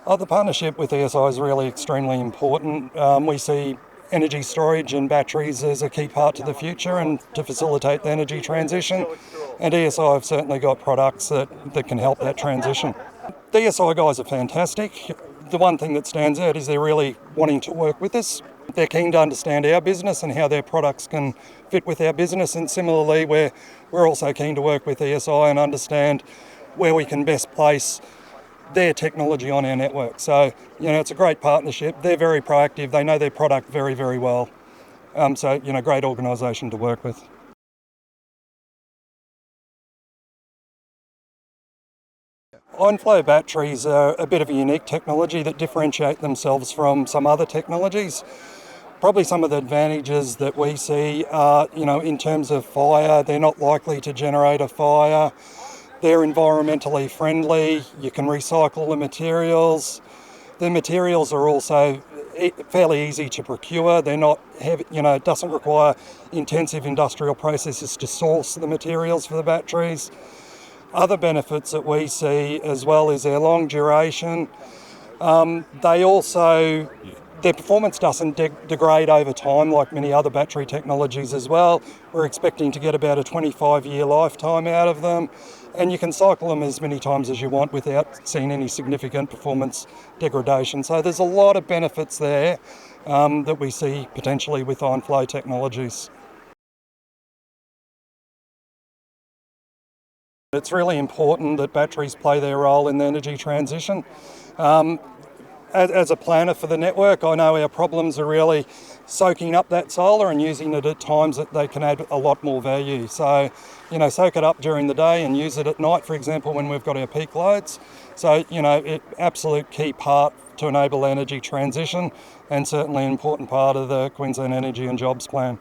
The partnership with ESI is really extremely important. We see energy storage and batteries as a key part to the future and to facilitate the energy transition. And ESI have certainly got products that can help that transition. The ESI guys are fantastic. The one thing that stands out is they're really wanting to work with us. They're keen to understand our business and how their products can fit with our business. And similarly, we're also keen to work with ESI and understand where we can best place their technology on our network. So, it's a great partnership. They're very proactive. They know their product very, very well. Great organisation to work with. On-flow batteries are a bit of a unique technology that differentiate themselves from some other technologies. Probably some of the advantages that we see are, in terms of fire, they're not likely to generate a fire. They're environmentally friendly. You can recycle the materials. The materials are also fairly easy to procure. They're not heavy, it doesn't require intensive industrial processes to source the materials for the batteries. Other benefits that we see as well is their long duration. Their performance doesn't degrade over time like many other battery technologies as well. We're expecting to get about a 25-year lifetime out of them, and you can cycle them as many times as you want without seeing any significant performance degradation. So there's a lot of benefits there that we see potentially with on-flow technologies. It's really important that batteries play their role in the energy transition. As a planner for the network, I know our problems are really soaking up that solar and using it at times that they can add a lot more value. So, soak it up during the day and use it at night, for example, when we've got our peak loads. So, absolute key part to enable energy transition and certainly an important part of the Queensland Energy and Jobs Plan.